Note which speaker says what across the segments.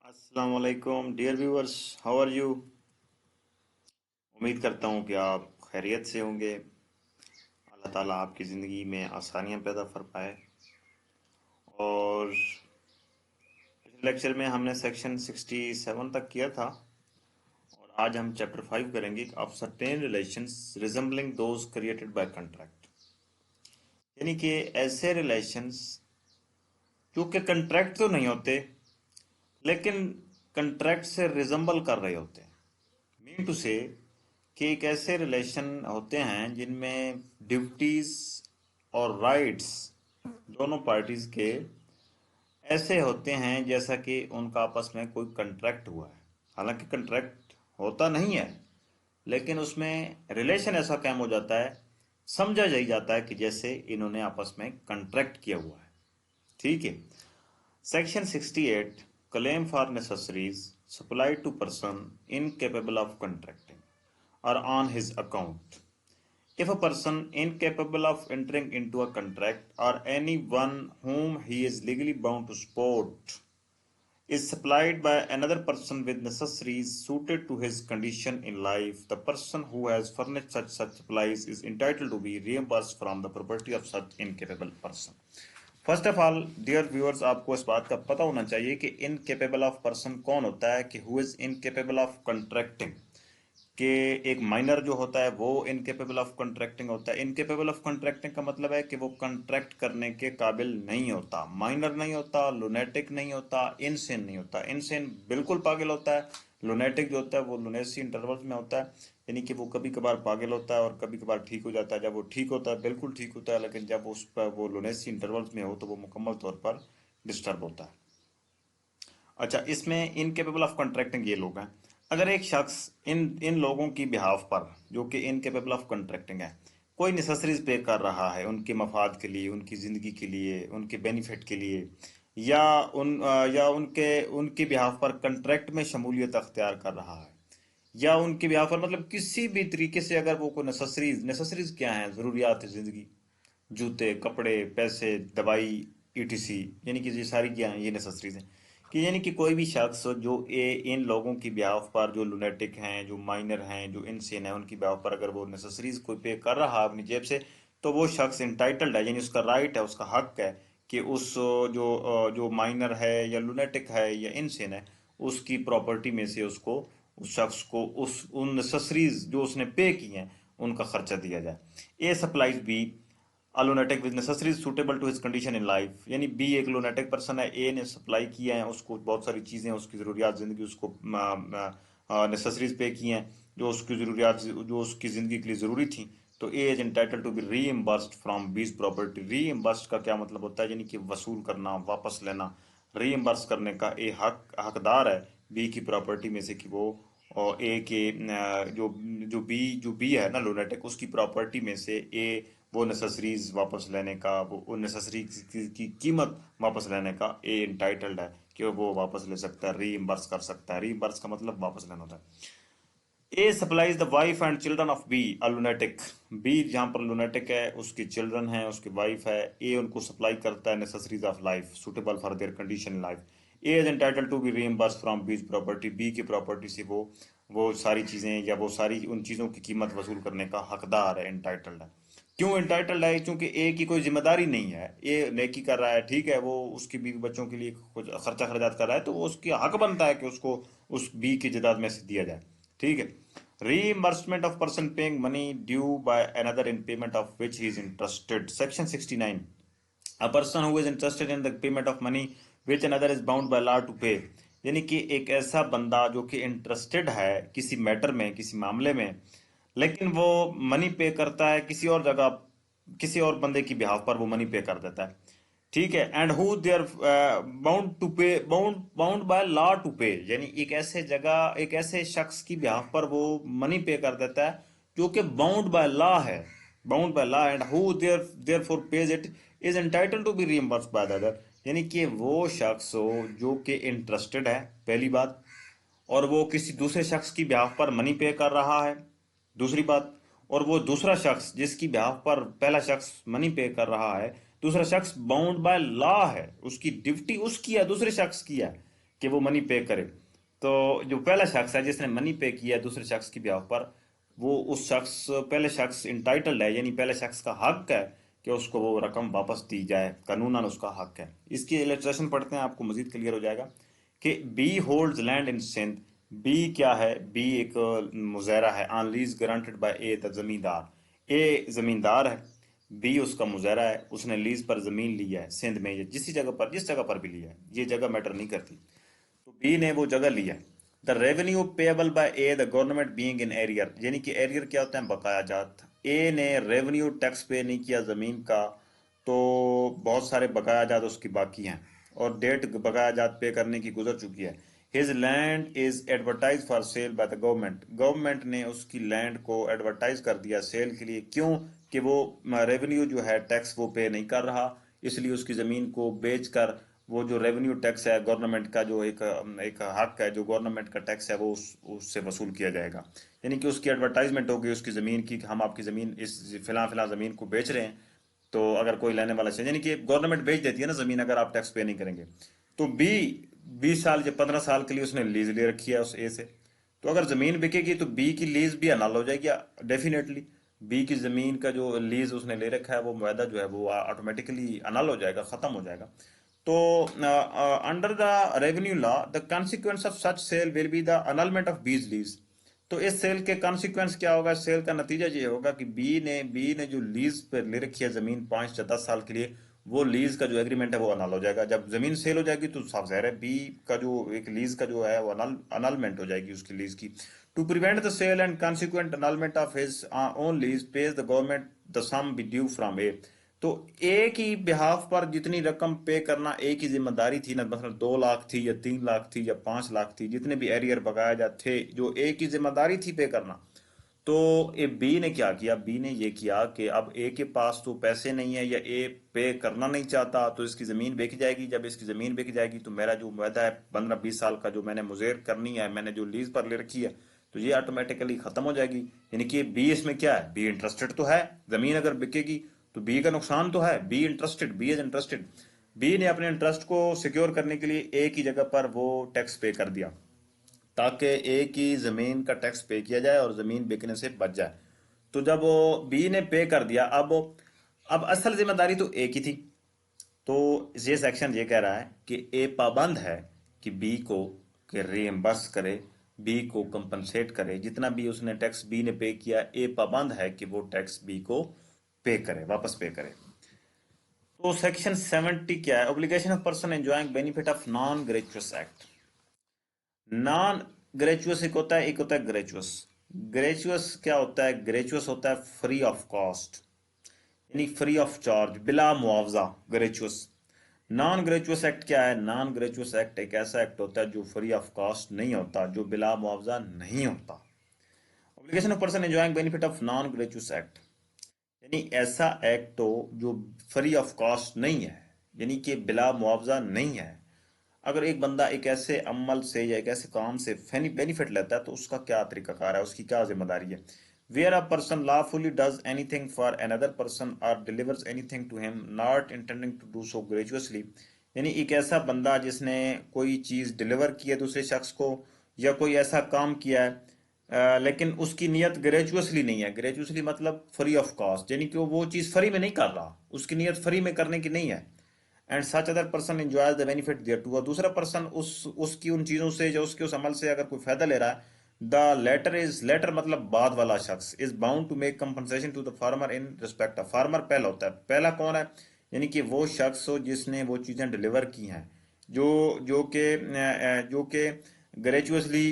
Speaker 1: अस्सलाम वालेकुम dear viewers, how are you. उम्मीद करता हूँ कि आप खैरियत से होंगे। अल्लाह ताला आपकी ज़िंदगी में आसानियाँ पैदा फरमाए। और पिछले लेक्चर में हमने सेक्शन 67 तक किया था और आज हम चैप्टर 5 करेंगे of certain relations resembling those created by contract. यानी कि ऐसे रिलेशंस जो कि कॉन्ट्रैक्ट तो नहीं होते लेकिन कॉन्ट्रैक्ट से रिजेंबल कर रहे होते हैं। मीन टू से कि एक ऐसे रिलेशन होते हैं जिनमें ड्यूटीज और राइट्स दोनों पार्टीज के ऐसे होते हैं जैसा कि उनका आपस में कोई कॉन्ट्रैक्ट हुआ है। हालांकि कॉन्ट्रैक्ट होता नहीं है लेकिन उसमें रिलेशन ऐसा कायम हो जाता है, समझा जाई जाता है कि जैसे इन्होंने आपस में कॉन्ट्रैक्ट किया हुआ है। ठीक है। Section 68 claim for necessaries supplied to person incapable of contracting or on his account. If a person incapable of entering into a contract or anyone whom he is legally bound to support is supplied by another person with necessaries suited to his condition in life, the person who has furnished such supplies is entitled to be reimbursed from the property of such incapable person. First of all dear viewers, आपको इस बात का पता होना चाहिए कि incapable of person कौन होता है, कि who is incapable of contracting. कि एक माइनर जो होता है वो इनकेपेबल ऑफ कॉन्ट्रैक्टिंग होता है। इनकेपेबल ऑफ कॉन्ट्रैक्टिंग का मतलब है कि वो कॉन्ट्रैक्ट करने के काबिल नहीं होता, माइनर नहीं होता, लुनेटिक नहीं होता, इनसेन नहीं होता। इनसेन बिल्कुल पागल होता है। लुनेटिक जो होता है वो लुनेसी इंटरवल्स में होता है, यानी कि वो कभी कभार पागल होता है और कभी कभार ठीक हो जाता है। जब वो ठीक होता है बिल्कुल ठीक होता है, लेकिन जब उस पर वो लुनेसी इंटरवल्स में हो तो वो मुकम्मल तौर पर डिस्टर्ब होता है। अच्छा, इसमें इनकेपेबल ऑफ कॉन्ट्रैक्टिंग ये लोग हैं। अगर एक शख्स इन इन लोगों की बिहाफ पर जो कि इनकेपेबल ऑफ कॉन्ट्रैक्टिंग है कोई नेसेसरीज पे कर रहा है उनके मफाद के लिए, उनकी ज़िंदगी के लिए, उनके बेनिफिट के लिए, या या उनके उनके बिहाफ पर कॉन्ट्रैक्ट में शमूलियत अख्तियार कर रहा है, या उनके बिहाफ पर मतलब किसी भी तरीके से अगर वो कोई नेसेसरीज, नेसेसरीज क्या है, ज़रूरियात ज़िंदगी, जूते, कपड़े, पैसे, दवाई, ईटीसी, यानी कि ये सारी क्या हैं, ये नेसेसरीज हैं। कि यानी कि कोई भी शख्स जो इन लोगों की ब्याह पर, जो लुनेटिक हैं, जो माइनर हैं, जो इनसेन हैं, उनकी ब्याह पर अगर वो नेसेसरीज कोई पे कर रहा है अपनी जेब से, तो वो शख्स इंटाइटल्ड है, यानी उसका राइट है, उसका हक है कि उस जो माइनर है या लुनेटिक है या इनसेन है उसकी प्रॉपर्टी में से उसको, उस शख्स को उस उन नेसेसरीज जो उसने पे की हैं उनका खर्चा दिया जाए। A supplies B a lunatic with necessities suitable to his condition in life। यानी बी एक lunatic पर्सन है, ए ने सप्लाई किया है उसको बहुत सारी चीज़ें, उसकी ज़रूरियात ज़िंदगी, उसको नेसेसरीज पे की हैं जो उसकी ज़रूरियात, जो उसकी ज़िंदगी के लिए ज़रूरी थी। तो A is entitle to be reimbursed from B's property. Reimbursed का क्या मतलब होता है, यानी कि वसूल करना, वापस लेना। रीइम्बर्स करने का ए हकदार है बी की प्रॉपर्टी में से कि वो, और ए के जो बी है ना लुनेटिक, उसकी प्रॉपर्टी में से ए वो नेसेसरीज वापस लेने का, वो नेसेसरी की कीमत वापस लेने का ए इंटाइटल्ड है कि वो वापस ले सकता है, रीइम्बर्स कर सकता है। रीइम्बर्स का मतलब वापस लेना होता है। A supplies the wife and children of B a lunatic. B जहाँ पर लुनेटिक है उसकी चिल्ड्रन है, उसकी वाइफ है, ए उनको सप्लाई करता है necessaries of life suitable for their condition in life. A is entitle to be reimburse from B's property. B की प्रॉपर्टी से वो सारी चीज़ें या वो सारी उन चीज़ों की कीमत वसूल करने का हकदार है, एंटाइटल्ड है। क्यों एंटाइटल्ड है? क्योंकि ए की कोई जिम्मेदारी नहीं है, ए नेकी कर रहा है, ठीक है, वो उसकी बीवी बच्चों के लिए कुछ खर्चा खर्चात कर रहा है, तो वो उसकी हक बनता है कि उसको उस बी की जायदाद में से दिया जाए। ठीक है। Reimbursement of person paying money due by another in payment of which he is interested. Section 69. A person who is interested in the payment of money which another is bound by law to pay. यानी कि एक ऐसा बंदा जो कि interested है किसी matter में, किसी मामले में, लेकिन वो मनी पे करता है किसी और जगह, किसी और बंदे की बिहाफ पर वो मनी पे कर देता है। ठीक है। And who they're bound to pay, bound by law to pay, यानी एक ऐसे जगह, एक ऐसे शख्स की बिहाफ पर वो मनी पे कर देता है जो कि बाउंड बाय लॉ है, bound by law, and who therefore pays it is entitle to be reimbursed by the other. यानी कि वो शख्स हो जो कि इंटरेस्टेड है, पहली बात, और वो किसी दूसरे शख्स की ब्याह पर मनी पे कर रहा है, दूसरी बात, और वो दूसरा शख्स जिसकी ब्याह पर पहला शख्स मनी पे कर रहा है, दूसरा शख्स बाउंड बाय लॉ है, उसकी ड्यूटी उसकी है, दूसरे शख्स की है। कि वो मनी पे करे। तो जो पहला शख्स है जिसने मनी पे किया है दूसरे शख्स की ब्याह पर, वो उस शख्स पहले शख्स इंटाइटल्ड है, यानी पहले शख्स का हक है कि उसको वो रकम वापस दी जाए, कानूनन उसका हक है। इसकी इलस्ट्रेशन पढ़ते हैं, आपको मजीद क्लियर हो जाएगा कि B holds land in Sindh. B क्या है? बी एक मुजैरा है, on lease granted by A the zamindar. A जमींदार है, बी उसका मुजैरा है, उसने लीज पर जमीन लिया है सिंध में, या जिस जगह पर, जिस जगह पर भी लिया है, ये जगह मैटर नहीं करती। तो बी ने वो जगह लिया है। The revenue payable by A the government being in arrear, यानी कि एरियर क्या होता है? बकाया जात। ए ने रेवेन्यू टैक्स पे नहीं किया जमीन का, तो बहुत सारे बकाया जात उसकी बाकी हैं, और डेट बकाया जात पे करने की गुजर चुकी है। His land is advertise for sale by the government. Government ने उसकी लैंड को एडवर्टाइज कर दिया सेल के लिए। क्यों? कि वो रेवेन्यू जो है टैक्स वो पे नहीं कर रहा, इसलिए उसकी जमीन को बेचकर वो जो रेवेन्यू टैक्स है गवर्नमेंट का, जो एक एक हक है जो गवर्नमेंट का टैक्स है, वो उससे वसूल किया जाएगा। यानी कि उसकी एडवर्टाइजमेंट होगी उसकी ज़मीन की कि हम आपकी ज़मीन इस फिलहाल फिलहाल ज़मीन को बेच रहे हैं। तो अगर कोई लेने वाला चाहिए, यानी कि गवर्नमेंट बेच देती है ना ज़मीन अगर आप टैक्स पे नहीं करेंगे। तो बी 20 साल या 15 साल के लिए उसने लीज ले रखी है उस ए से। तो अगर ज़मीन बिकेगी तो बी की लीज भी अनल हो जाएगी डेफिनेटली। बी की ज़मीन का जो लीज उसने ले रखा है वो मुआहदा जो है वो ऑटोमेटिकली अनल हो जाएगा, ख़त्म हो जाएगा। तो under the revenue law the consequence of such sale will be the annulment of B's lease. तो इस सेल के कॉन्सिक्वेंस क्या होगा? सेल का नतीजा ये होगा कि बी ने जो लीज पर ले रखी है जमीन 5 या 10 साल के लिए, वो लीज का जो एग्रीमेंट है वो अनल हो जाएगा। जब जमीन सेल हो जाएगी तो साफ जाहिर है बी का जो एक लीज का जो है वो अनलमेंट हो जाएगी उसकी लीज की। To prevent the sale and consequent annulment of his own lease pays the government the sum B due from A. तो ए की बिहाफ पर जितनी रकम पे करना ए की जिम्मेदारी थी ना, मतलब 2 लाख थी या 3 लाख थी या 5 लाख थी, जितने भी एरियर बकाया जाते थे जो ए की जिम्मेदारी थी पे करना, तो ए बी ने क्या किया? बी ने ये किया कि अब ए के पास तो पैसे नहीं है, या ए पे करना नहीं चाहता, तो इसकी ज़मीन बेच जाएगी। जब इसकी ज़मीन बेच जाएगी तो मेरा जो वायदा है 15-20 साल का जो मैंने मुजेर करनी है, मैंने जो लीज पर ले रखी है, तो ये ऑटोमेटिकली ख़त्म हो जाएगी। यानी कि बी इसमें क्या है? बी इंटरेस्टेड तो है, ज़मीन अगर बिकेगी तो बी का नुकसान तो है। B interested, B is interested. B ने अपने इंटरेस्ट को सिक्योर करने के लिए ए की जगह पर वो टैक्स पे कर दिया, ताकि ए की जमीन का टैक्स पे किया जाए और जमीन बिकने से बच जाए। तो जब वो बी ने पे कर दिया, अब असल जिम्मेदारी तो ए की थी। तो ये सेक्शन ये कह रहा है कि ए पाबंद है कि बी को कि रिएम्बर्स करे, बी को कंपनसेट करे, जितना भी उसने टैक्स बी ने पे किया, ए पाबंद है कि वो टैक्स बी को पे करे, वापस पे करे। तो सेक्शन 70 क्या है? Obligation of person enjoying benefit of non gratuitous act. Non gratuitous एक होता है, एक होता है ग्रेचुअस। ग्रेचुअस क्या होता है? ग्रेचुअस होता है फ्री ऑफ कॉस्ट, यानी फ्री ऑफ चार्ज, बिला मुआवजा, ग्रेचुअस। नॉन ग्रेचुअस एक्ट क्या है? नॉन ग्रेचुअस एक्ट एक ऐसा एक्ट होता है जो फ्री ऑफ कॉस्ट नहीं होता, जो बिला मुआवजा नहीं होता। Obligation of person enjoying benefit of non gratuitous act, यानी ऐसा एक्ट हो जो फ्री ऑफ कॉस्ट नहीं है, यानी कि बिला मुआवजा नहीं है। अगर एक बंदा एक ऐसे अमल से या एक ऐसे काम से बेनिफिट लेता है तो उसका क्या तरीकाकार है, उसकी क्या जिम्मेदारी है? Where a person lawfully does anything for another person or delivers anything to him not intending to do so gratuitously, यानी एक ऐसा बंदा जिसने कोई चीज डिलीवर की है दूसरे शख्स को, या कोई ऐसा काम किया है लेकिन उसकी नियत ग्रेजुअसली नहीं है। ग्रेजुअसली मतलब फ्री ऑफ कॉस्ट, यानी कि वो चीज फ्री में नहीं कर रहा, उसकी नियत फ्री में करने की नहीं है। And such other person enjoys the benefit thereto, और दूसरा पर्सन उसकी उन चीजों से, जो उसके उस अमल से अगर कोई फायदा ले रहा है, द लेटर मतलब बाद वाला शख्स is bound to make compensation to the former in respect of. Former पहला होता है, पहला कौन है? यानी कि वो शख्स हो जिसने वो चीजें डिलीवर की हैं, जो जो के ग्रेजुअसली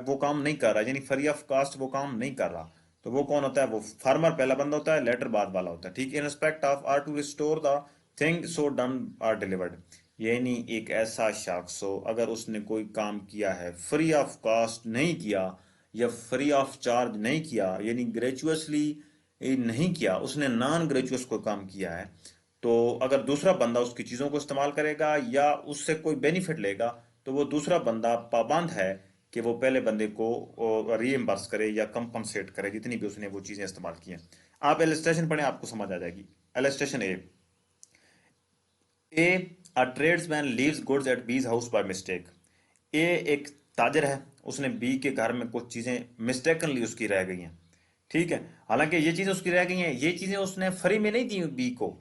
Speaker 1: वो काम नहीं कर रहा, यानी फ्री ऑफ कास्ट वो काम नहीं कर रहा। तो वो कौन होता है? वो फार्मर पहला बंदा होता है, लेटर बाद वाला होता है। ठीक, in respect of or to restore the thing so done or delivered, यानी एक ऐसा शख्स हो अगर उसने कोई काम किया है फ्री ऑफ कॉस्ट नहीं किया, या फ्री ऑफ चार्ज नहीं किया, यानी ग्रेचुअसली नहीं किया, उसने नॉन ग्रेचुअस कोई काम किया है, तो अगर दूसरा बंदा उसकी चीजों को इस्तेमाल करेगा या उससे कोई बेनिफिट लेगा, तो वो दूसरा बंदा पाबंद है कि वो पहले बंदे को रीइंबर्स करे या कंपनसेट करे जितनी भी उसने वो चीजें इस्तेमाल की हैं। आप एलिस्ट्रेशन पढ़ें, आपको समझ आ जाएगी। Illustration A, a tradesman leaves goods at B's house by mistake. ए एक ताजर है, उसने बी के घर में कुछ चीजें मिस्टेकनली उसकी रह गई हैं, ठीक है। हालांकि ये चीजें उसकी रह गई हैं, ये चीजें उसने फ्री में नहीं दी बी को।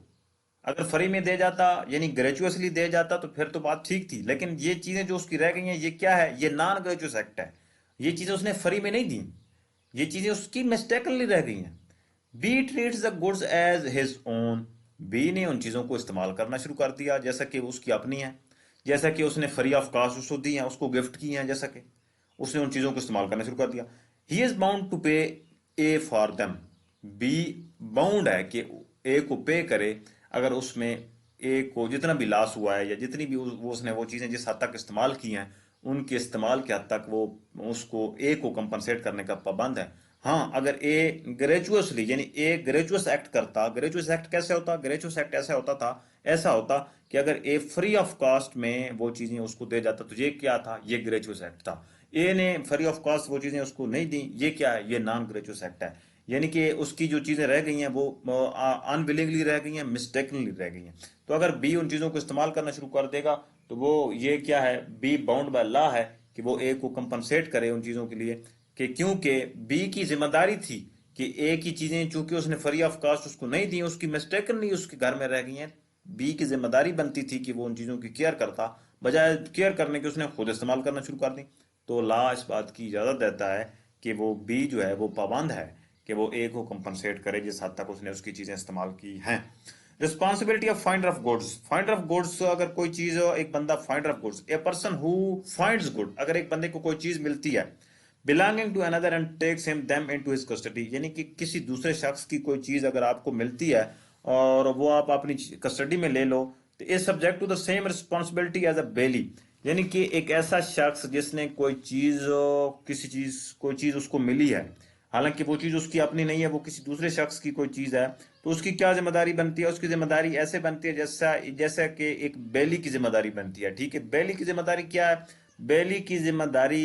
Speaker 1: अगर फ्री में दे जाता यानी ग्रेचुअसली दे जाता तो फिर तो बात ठीक थी, लेकिन ये चीजें जो उसकी रह गई हैं ये क्या है, ये नॉन ग्रेचुअस एक्ट है। ये चीजें उसने फ्री में नहीं दी, ये चीजें उसकी मिस्टेकनली रह गई हैं। B treats the goods as his own. B ने उन चीजों को इस्तेमाल करना शुरू कर दिया जैसा कि वो उसकी अपनी है, जैसा कि उसने फ्री ऑफ कॉस्ट उसको दी है, उसको गिफ्ट की है, जैसा कि उसने उन चीजों को इस्तेमाल करना शुरू कर दिया। ही इज बाउंड टू पे A for them. Be bound है कि ए को पे करे अगर उसमें ए को जितना भी लॉस हुआ है या जितनी भी वो उसने वो चीजें जिस हद तक इस्तेमाल की हैं उनके इस्तेमाल के हद तक वो उसको ए को कंपनसेट करने का पाबंद है। हाँ, अगर ए ग्रेजुअसली यानी ए ग्रेजुअस एक्ट करता, ग्रेजुअस एक्ट कैसे होता, ग्रेजुअस एक्ट ऐसा होता था, ऐसा होता कि अगर ए फ्री ऑफ कॉस्ट में वो चीजें उसको दे जाता तो ये क्या था, ये ग्रेजुअस एक्ट था। ए ने फ्री ऑफ कॉस्ट वो चीजें उसको नहीं दी, ये क्या है, ये नॉन ग्रेजुअस एक्ट है। यानी कि उसकी जो चीजें रह गई हैं वो अनविलिंगली रह गई हैं, मिस्टेकनली रह गई हैं। तो अगर बी उन चीजों को इस्तेमाल करना शुरू कर देगा तो वो ये क्या है, बी बाउंड बाय लॉ है कि वो ए को कंपनसेट करे उन चीजों के लिए, कि क्योंकि बी की जिम्मेदारी थी कि ए की चीजें चूंकि उसने फ्री ऑफ कॉस्ट उसको नहीं दी, उसकी मिस्टेकनली उसके घर में रह गई हैं। बी की जिम्मेदारी बनती थी कि वो उन चीजों की केयर करता, बजाय केयर करने के उसने खुद इस्तेमाल करना शुरू कर दी। तो लॉ इस बात की इजाजत देता है कि वो बी जो है वो पाबंद है कि वो ए को कंपनसेट करे जिस हद तक उसने उसकी चीजें इस्तेमाल की हैं। Responsibility of finder of goods. Finder of goods, अगर कोई चीज, एक बंदा finder of goods, a person who finds good, अगर एक बंदे को कोई चीज मिलती है belonging to another and takes him them into his custody, यानी कि किसी दूसरे शख्स की कोई चीज अगर आपको मिलती है और वो आप अपनी कस्टडी में ले लो तो is subject to the same responsibility as a bailee. यानी कि एक ऐसा शख्स जिसने कोई चीज, किसी चीज कोई चीज उसको मिली है, हालांकि वो चीज उसकी अपनी नहीं है, वो किसी दूसरे शख्स की कोई चीज है, तो उसकी क्या जिम्मेदारी बनती है, उसकी जिम्मेदारी ऐसे बनती है जैसा जैसा कि एक बेली की जिम्मेदारी बनती है, ठीक है। बेली की जिम्मेदारी क्या है, बेली की जिम्मेदारी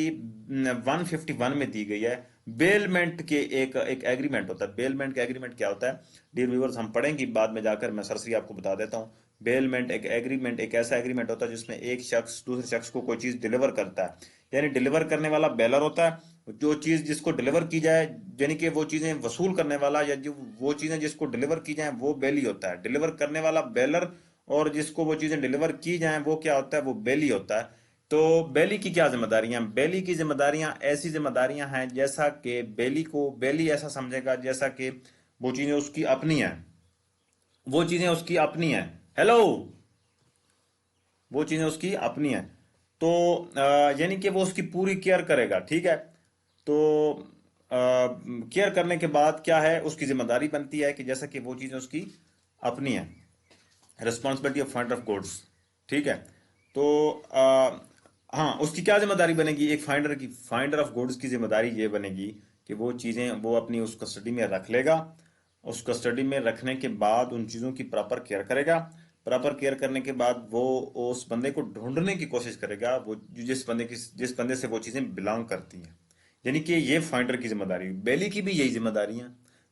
Speaker 1: 151 में दी गई है। बेलमेंट के एक एक एग्रीमेंट होता है। बेलमेंट का एग्रीमेंट क्या होता है डियर व्यूअर्स, हम पढ़ेंगे बाद में जाकर, मैं सरसरी आपको बता देता हूँ। बेलमेंट एक एग्रीमेंट, एक ऐसा एग्रीमेंट होता है जिसमें एक शख्स दूसरे शख्स को कोई चीज डिलीवर करता है, यानी डिलीवर करने वाला बेलर होता है, जो चीज जिसको डिलीवर की जाए, यानी कि वो चीजें वसूल करने वाला या जो वो चीजें जिसको डिलीवर की जाए वो बेली होता है। डिलीवर करने वाला बेलर और जिसको वो चीजें डिलीवर की जाए वो क्या होता है, वो बेली होता है। तो बेली की क्या जिम्मेदारियां, बेली की जिम्मेदारियां ऐसी जिम्मेदारियां हैं जैसा कि बेली को, बेली ऐसा समझेगा जैसा कि वो चीजें उसकी अपनी हैं, वो चीजें उसकी अपनी हैं। हेलो, वो चीजें उसकी अपनी हैं। तो यानी कि वो उसकी पूरी केयर करेगा, ठीक है। तो केयर करने के बाद क्या है, उसकी जिम्मेदारी बनती है कि जैसा कि वो चीजें उसकी अपनी है। Responsibility of finder of goods, ठीक है। तो हाँ, उसकी क्या जिम्मेदारी बनेगी, एक फाइंडर की, फाइंडर ऑफ गुड्स की जिम्मेदारी ये बनेगी कि वो चीजें वो अपनी उस कस्टडी में रख लेगा। उस कस्टडी में रखने के बाद उन चीजों की प्रॉपर केयर करेगा। प्रॉपर केयर करने के बाद वो उस बंदे को ढूंढने की कोशिश करेगा, वो जिस बंदे से वो चीजें बिलोंग करती हैं। यानी कि ये फाइंडर की जिम्मेदारी, बेली की भी यही जिम्मेदारियां,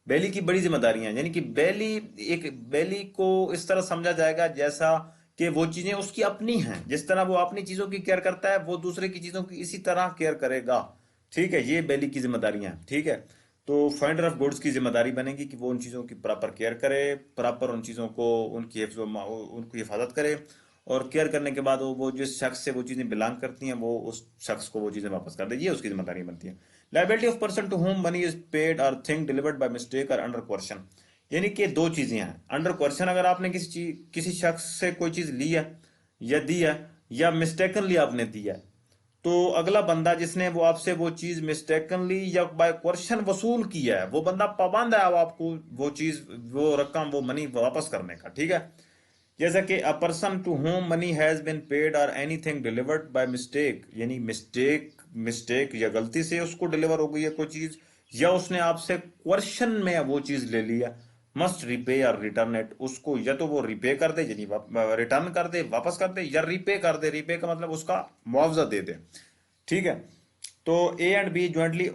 Speaker 1: बेली की बड़ी जिम्मेदारियां। यानी कि बेली, एक बेली को इस तरह समझा जाएगा जैसा कि वो चीजें उसकी अपनी हैं, जिस तरह वो अपनी चीजों की केयर करता है वो दूसरे की चीजों की इसी तरह केयर करेगा, ठीक है। ये बेली की जिम्मेदारियां हैं, ठीक है। तो फाइंडर ऑफ गुड्स की जिम्मेदारी बनेगी कि वो उन चीजों की प्रॉपर केयर करे, प्रॉपर उन चीजों को उनकी हिफाजत करे, और केयर करने के बाद वो जिस शख्स से वो चीजें बिलोंग करती हैं वो उस शख्स को वो चीजें वापस कर दे, ये उसकी जिम्मेदारी बनती है। Liability of person to whom money is paid or thing delivered by mistake or under question. यानी कि दो चीजें हैं अंडर क्वेश्चन, अगर आपने किसी शख्स से कोई चीज ली है या दी है या मिस्टेकनली आपने दी है, तो अगला बंदा जिसने वो आपसे वो चीज मिस्टेकनली या बाय क्वेश्चन वसूल किया है वो बंदा पाबंद है अब आपको वो चीज, वो रकम, वो मनी वापस करने का, ठीक है। जैसा कि a person to whom money has been paid or anything delivered by mistake, यानी मिस्टेक या गलती से उसको डिलीवर हो गई है कोई चीज, या उसने आपसे क्वेश्चन में वो चीज ले लिया, मस्ट रिपे और रिटर्न इट, उसको या तो वो रिपे कर दे यानी रिटर्न कर दे, वापस कर दे, या रिपे कर दे, रिपे का मतलब उसका मुआवजा दे दे, ठीक है। तो A and B jointly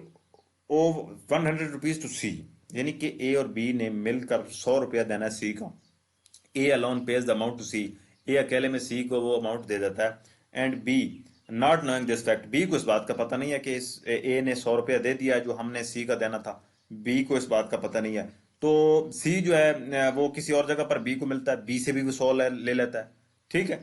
Speaker 1: owe 100 rupees to C, यानी कि ए और बी ने मिलकर 100 रुपया देना है सी का। A alone pays the amount to C, A अकेले में सी को वो अमाउंट दे देता है, and B not knowing this fact, B को इस बात का पता नहीं है कि इस ए ने 100 रुपया दे दिया जो हमने सी का देना था। बी को इस बात का पता नहीं है। तो सी जो है वो किसी और जगह पर बी को मिलता है, बी से भी वो 100 ले लेता है। ठीक है,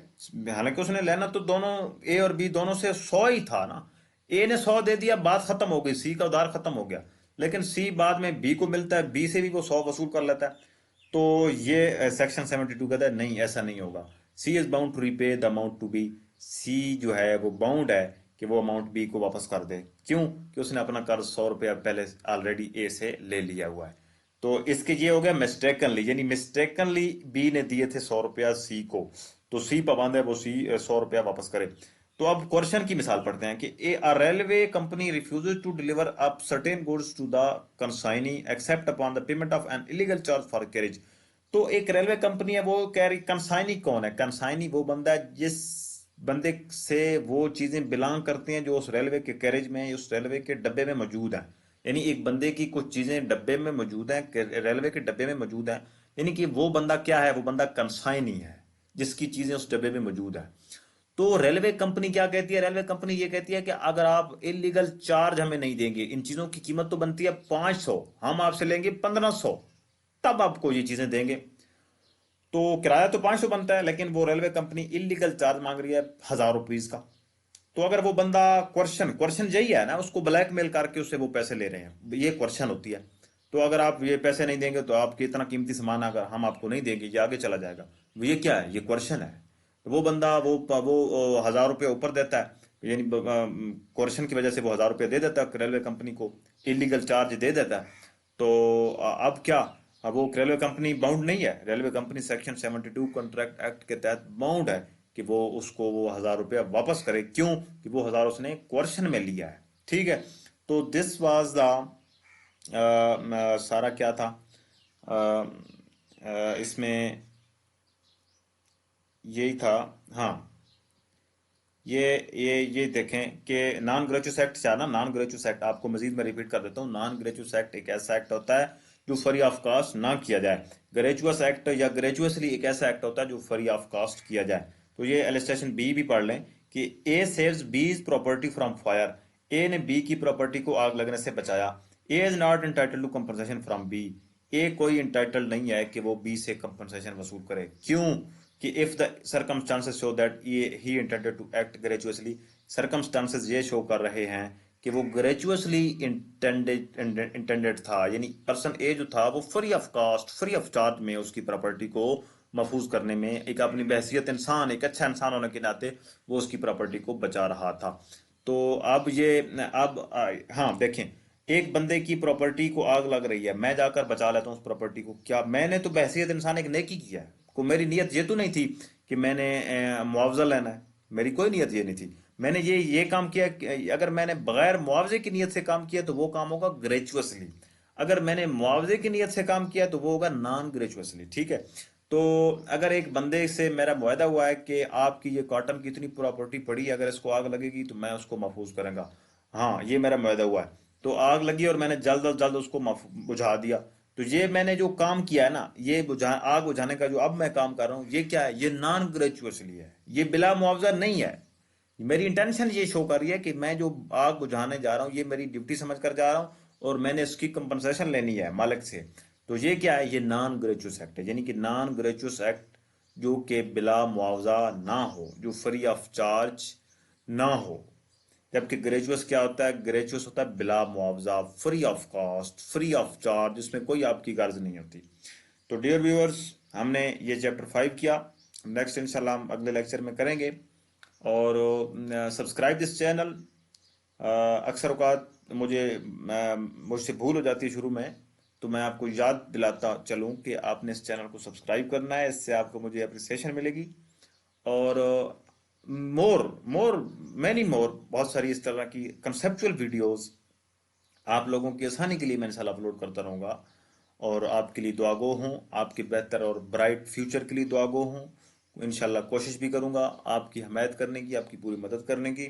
Speaker 1: हालांकि उसने लेना तो दोनों ए और बी दोनों से 100 ही था ना। ए ने 100 दे दिया, बात खत्म हो गई, सी का उधार खत्म हो गया। लेकिन सी बाद में बी को मिलता है, बी से भी वो 100 वसूल कर लेता है। तो ये सेक्शन 72 कहता है नहीं, ऐसा नहीं होगा। C is bound to repay the amount to B, C जो है वो बाउंड है कि वो अमाउंट बी को वापस कर दे। क्यों? कि उसने अपना कर्ज 100 रुपया पहले ऑलरेडी ए से ले लिया हुआ है। तो इसके ये हो गया मिस्टेकनली, यानी मिस्टेकनली बी ने दिए थे 100 रुपया सी को, तो सी पाबंद है वो सी 100 रुपया वापस करे। तो अब क्वेश्चन की मिसाल पढ़ते हैं कि a railway company refuses to deliver up certain goods to the consignee except upon the payment of an illegal charge for carriage. तो एक रेलवे कंपनी है, वो कह रही, कंसाइनी कौन है? कंसाइनी वो बंदा है जिस बंदे से वो चीजें बिलोंग करती हैं जो उस रेलवे के कैरेज में, उस रेलवे के डब्बे में मौजूद है। यानी एक बंदे की कुछ चीजें डब्बे में मौजूद हैं, रेलवे के डब्बे में मौजूद हैं, यानी कि वो बंदा क्या है? वो बंदा कंसाइनी है जिसकी चीजें उस डब्बे में मौजूद है। तो रेलवे कंपनी क्या कहती है? रेलवे कंपनी ये कहती है कि अगर आप इलीगल चार्ज हमें नहीं देंगे, इन चीजों की कीमत तो बनती है 500, हम आपसे लेंगे 1500, तब आपको ये चीजें देंगे। तो किराया तो 500 बनता है, लेकिन वो रेलवे कंपनी इलीगल चार्ज मांग रही है 1000 रुपीज का। तो अगर वो बंदा, क्वेश्चन क्वेश्चन यही है ना, उसको ब्लैकमेल करके उससे वो पैसे ले रहे हैं, ये क्वेश्चन होती है। तो अगर आप ये पैसे नहीं देंगे तो आपके इतना कीमती सामान अगर हम आपको नहीं देंगे, ये आगे चला जाएगा। ये क्या है? ये क्वेश्चन है। तो वो बंदा वो 1000 रुपये ऊपर देता है, यानी क्वेश्चन की वजह से वो 1000 रुपये दे देता है रेलवे कंपनी को, इलीगल चार्ज दे देता है। तो अब क्या? अब वो रेलवे कंपनी बाउंड नहीं है, railway company section 72 contract act के तहत बाउंड है कि वो उसको वो 1000 रुपया वापस करे। क्यों? कि वो 1000 उसने क्वेश्चन में लिया है। ठीक है। तो दिस वाज द सारा क्या था इसमें, यही था। हाँ, ये देखें कि नॉन ग्रेचुअस एक्ट से ना, नॉन ग्रेचुअस एक्ट आपको मजीद में रिपीट कर देता हूँ। नॉन ग्रेचुअस एक्ट एक ऐसा एक्ट होता है जो फ्री ऑफ कास्ट ना किया जाए। ग्रेचुअस एक्ट या ग्रेचुअसली एक ऐसा एक्ट होता है जो फ्री ऑफ कास्ट किया जाए। तो ये एलिस्टेशन बी भी पढ़ लें कि A saves B's property from fire, A ने बी की प्रॉपर्टी को आग लगने से बचाया। A is not entitled to compensation from B, A कोई इंटाइटल्ड नहीं है कि वो बी से कंपनसेशन वसूल करे। क्यों? कि if the circumstances show that he intended to act gratuitously, circumstances ये शो कर रहे हैं कि वो ग्रेचुअसली इंटेंडेड था, यानी पर्सन ए जो था वो free of cost, free of charge में उसकी प्रॉपर्टी को महफूज करने में, एक अपनी बहसियत इंसान, एक अच्छा इंसान होने के नाते वो उसकी प्रॉपर्टी को बचा रहा था। तो अब ये, हाँ देखें, एक बंदे की प्रॉपर्टी को आग लग रही है, मैं जाकर बचा लेता हूँ उस प्रॉपर्टी को, क्या मैंने तो बहसियत इंसान एक नेकी किया है? को मेरी नीयत ये तो नहीं थी कि मैंने मुआवजा लेना है, मेरी कोई नीयत ये नहीं थी। मैंने ये काम किया अगर मैंने बगैर मुआवजे की नीयत से काम किया तो वो काम होगा ग्रेचुअसली। अगर मैंने मुआवजे की नीयत से काम किया तो वो होगा नॉन ग्रेचुअसली। ठीक है। तो अगर एक बंदे से मेरा मुआहदा हुआ है कि आपकी ये कॉटन की इतनी प्रॉपर्टी पड़ी है, अगर इसको आग लगेगी तो मैं उसको महफूज करूंगा, हाँ ये मेरा मुआहदा हुआ है। तो आग लगी और मैंने जल्द अज जल्द उसको बुझा दिया। तो ये मैंने जो काम किया है ना, ये आग बुझाने का जो अब मैं काम कर रहा हूँ, ये क्या है? ये नॉन ग्रेचुअसली है, ये बिला मुआवजा नहीं है। मेरी इंटेंशन ये शो कर रही है कि मैं जो आग बुझाने जा रहा हूँ ये मेरी ड्यूटी समझ कर जा रहा हूँ और मैंने इसकी कंपनसेशन लेनी है मालिक से। तो ये क्या है? ये नॉन ग्रेचुअस एक्ट है, यानी कि नॉन ग्रेचुअस एक्ट जो कि बिला मुआवजा ना हो, जो फ्री ऑफ चार्ज ना हो। जबकि ग्रेचुअस क्या होता है? ग्रेचुअस होता है बिला मुआवजा, free of cost, free of charge, जिसमें कोई आपकी गर्ज नहीं होती। तो डियर व्यूअर्स, हमने ये चैप्टर 5 किया। नेक्स्ट इंशाल्लाह हम अगले लेक्चर में करेंगे। और सब्सक्राइब दिस चैनल। अक्सर औकात मुझसे भूल हो जाती है शुरू में, तो मैं आपको याद दिलाता चलूं कि आपने इस चैनल को सब्सक्राइब करना है, इससे आपको मुझे अप्रिसिएशन मिलेगी। और मोर मोर मैनी मोर, बहुत सारी इस तरह की कंसेप्चुअल वीडियोस आप लोगों की आसानी के लिए मैं इंशाल्लाह अपलोड करता रहूँगा। और आपके लिए दुआ गो हूँ, आपके बेहतर और ब्राइट फ्यूचर के लिए दुआ गो हूँ। इंशाल्लाह कोशिश भी करूँगा आपकी हमायत करने की, आपकी पूरी मदद करने की।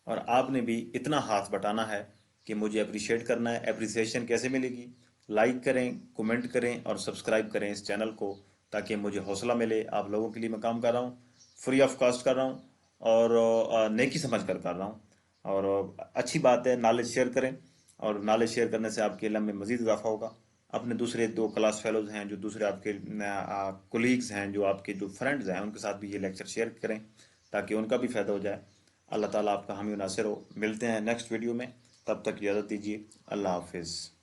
Speaker 1: और आपने भी इतना हाथ बटाना है कि मुझे अप्रिशिएट करना है। अप्रिसिएशन कैसे मिलेगी? लाइक करें, कमेंट करें और सब्सक्राइब करें इस चैनल को, ताकि मुझे हौसला मिले। आप लोगों के लिए मैं काम कर रहा हूँ, फ्री ऑफ कॉस्ट कर रहा हूँ। और नेकी समझ कर कर रहा हूँ। और अच्छी बात है, नॉलेज शेयर करें, और नॉलेज शेयर करने से आपके इल्म में मज़ीद इजाफा होगा। अपने दूसरे दो क्लास फेलोज़ हैं, जो दूसरे आपके कोलीग्स हैं, जो आपके जो फ्रेंड्स हैं, उनके साथ भी ये लेक्चर शेयर करें ताकि उनका भी फ़ायदा हो जाए। अल्लाह ताला आपका हामी नासिर हो। मिलते हैं नेक्स्ट वीडियो में, तब तक इजाज़त दीजिए। अल्लाह हाफिज़।